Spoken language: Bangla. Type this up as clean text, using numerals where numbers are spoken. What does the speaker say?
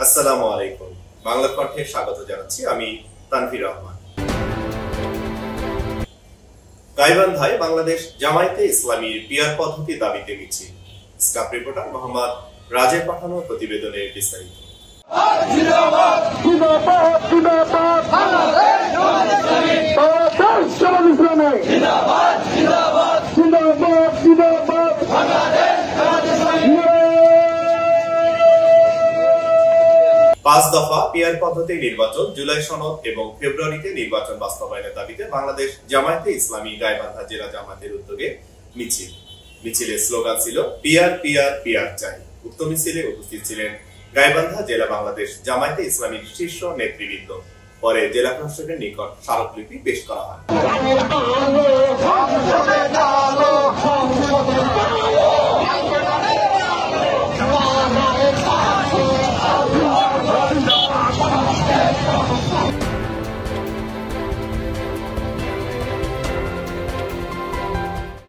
আসসালামু আলাইকুম। বাংলা কণ্ঠে স্বাগত জানাচ্ছি আমি তানভীর রহমান। গাইবান্ধায় বাংলাদেশ জামায়াতে ইসলামীর পিয়ার পদ্ধতি দাবিতে মিছিল। স্টাফ রিপোর্টার মোহাম্মদ রাজের পাঠানো প্রতিবেদনের বিস্তারিত। পাঁচ দফা পিয়ার পদ্ধতি নির্বাচন, জুলাই সনদ এবং ফেব্রুয়ারিতে নির্বাচন বাস্তবায়নের দাবিতে বাংলাদেশ জামায়াতে ইসলামী গাইবান্ধা জেলা জামায়াতের উদ্যোগে মিছিল। মিছিলের স্লোগান ছিল পিয়ার পিয়ার পিয়ার চাই। উক্ত মিছিলে উপস্থিত ছিলেন গাইবান্ধা জেলা বাংলাদেশ জামায়াতে ইসলামীর শীর্ষ নেতৃবৃন্দ। পরে জেলা প্রশাসকের নিকট স্মারকলিপি পেশ করা হয়।